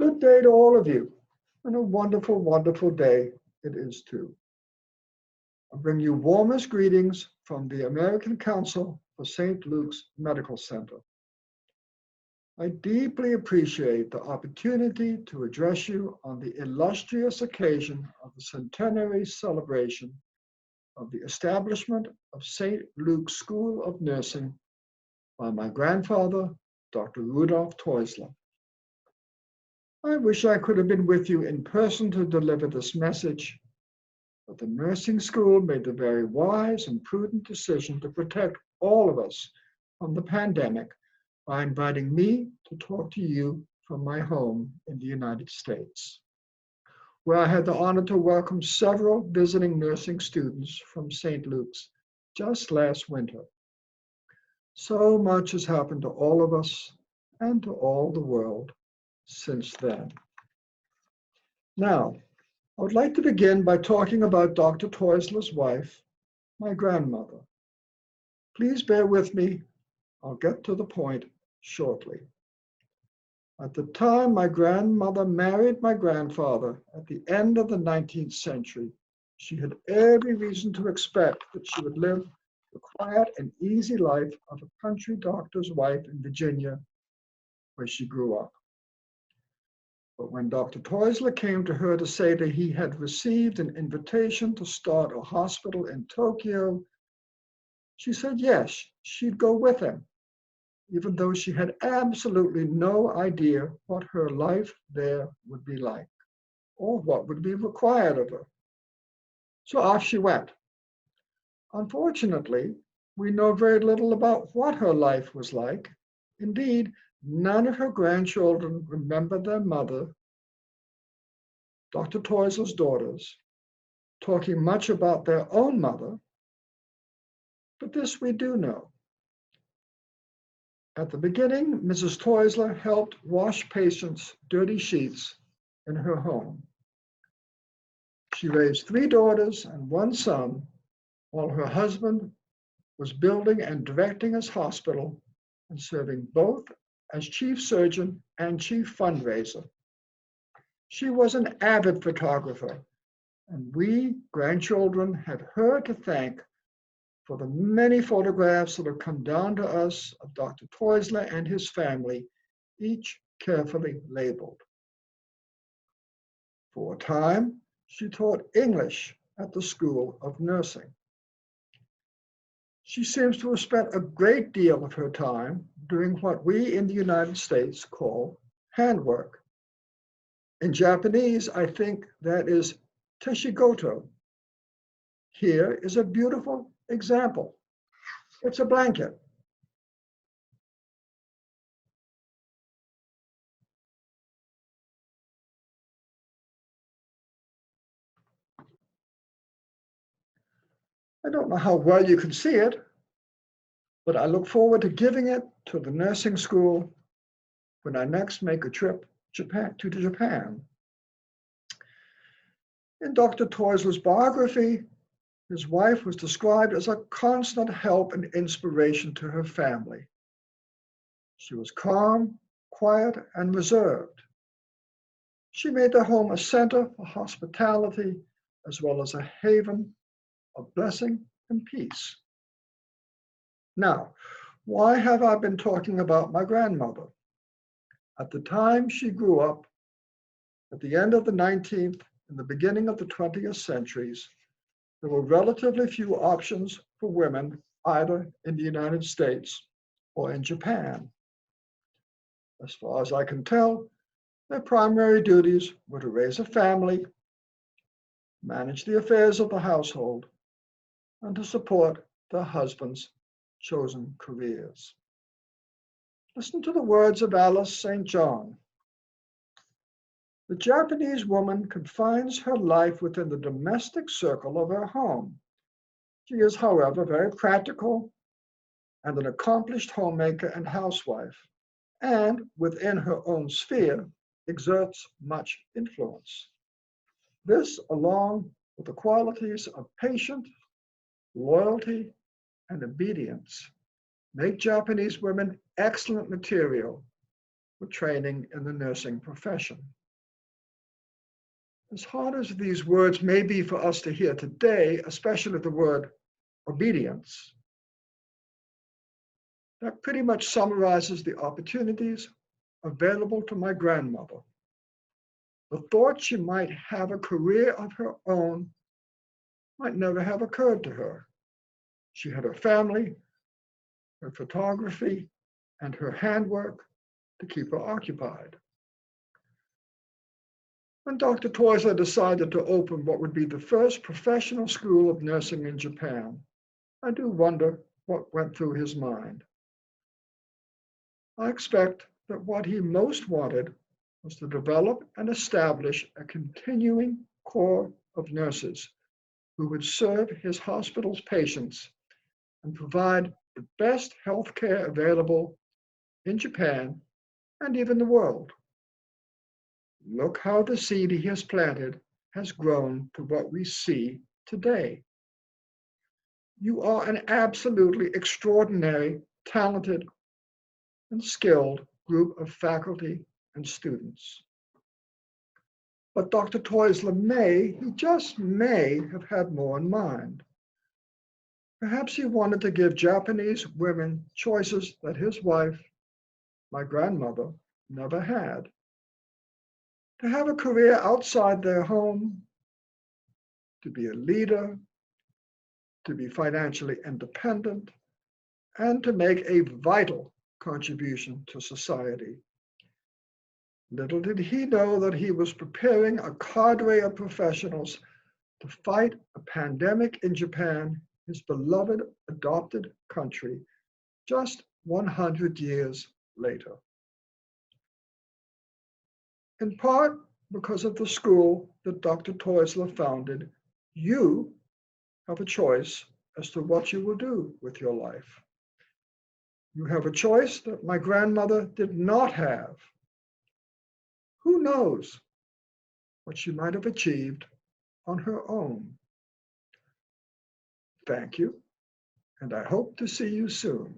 Good day to all of you, and a wonderful, wonderful day it is too. I bring you warmest greetings from the American Council for St. Luke's Medical Center. I deeply appreciate the opportunity to address you on the illustrious occasion of the centenary celebration of the establishment of St. Luke's School of Nursing by my grandfather, Dr. Rudolf Teusler. I wish I could have been with you in person to deliver this message, but the nursing school made the very wise and prudent decision to protect all of us from the pandemic by inviting me to talk to you from my home in the United States, where I had the honor to welcome several visiting nursing students from St. Luke's just last winter. So much has happened to all of us and to all the world since then. Now, I would like to begin by talking about Dr. Teusler's wife, my grandmother. Please bear with me. I'll get to the point shortly. At the time my grandmother married my grandfather at the end of the 19th century, she had every reason to expect that she would live the quiet and easy life of a country doctor's wife in Virginia, where she grew up. But when Dr. Teusler came to her to say that he had received an invitation to start a hospital in Tokyo, she said yes, she'd go with him, even though she had absolutely no idea what her life there would be like or what would be required of her. So off she went. Unfortunately, we know very little about what her life was like. Indeed, none of her grandchildren remember their mother, Dr. Teusler's daughters, talking much about their own mother, but this we do know. At the beginning, Mrs. Teusler helped wash patients' dirty sheets in her home. She raised 3 daughters and 1 son, while her husband was building and directing his hospital and serving both as chief surgeon and chief fundraiser. She was an avid photographer, and we grandchildren have her to thank for the many photographs that have come down to us of Dr. Teusler and his family, each carefully labeled. For a time, she taught English at the School of Nursing. She seems to have spent a great deal of her time doing what we in the United States call handwork. In Japanese, I think that is teshigoto. Here is a beautiful example. It's a blanket. I don't know how well you can see it, but I look forward to giving it to the nursing school when I next make a trip to Japan. In Dr. Teusler's biography, his wife was described as a constant help and inspiration to her family. She was calm, quiet, and reserved. She made their home a center for hospitality as well as a haven of blessing and peace. Now, why have I been talking about my grandmother? At the time she grew up, at the end of the 19th and the beginning of the 20th centuries, there were relatively few options for women either in the United States or in Japan. As far as I can tell, their primary duties were to raise a family, manage the affairs of the household, and to support their husbands' chosen careers. Listen to the words of Alice St. John. The Japanese woman confines her life within the domestic circle of her home. She is, however, very practical and an accomplished homemaker and housewife, and within her own sphere exerts much influence. This, along with the qualities of patience, loyalty, and obedience, make Japanese women excellent material for training in the nursing profession. As hard as these words may be for us to hear today, especially the word obedience, that pretty much summarizes the opportunities available to my grandmother. The thought she might have a career of her own might never have occurred to her. She had her family, her photography, and her handwork to keep her occupied. When Dr. Teusler decided to open what would be the first professional school of nursing in Japan, I do wonder what went through his mind. I expect that what he most wanted was to develop and establish a continuing corps of nurses who would serve his hospital's patients and provide the best health care available in Japan and even the world. Look how the seed he has planted has grown to what we see today. You are an absolutely extraordinary, talented, and skilled group of faculty and students. But Dr. Teusler he just may have had more in mind. Perhaps he wanted to give Japanese women choices that his wife, my grandmother, never had. To have a career outside their home, to be a leader, to be financially independent, and to make a vital contribution to society. Little did he know that he was preparing a cadre of professionals to fight a pandemic in Japan, his beloved adopted country, just 100 years later. In part because of the school that Dr. Teusler founded, you have a choice as to what you will do with your life. You have a choice that my grandmother did not have. Who knows what she might have achieved on her own? Thank you, and I hope to see you soon.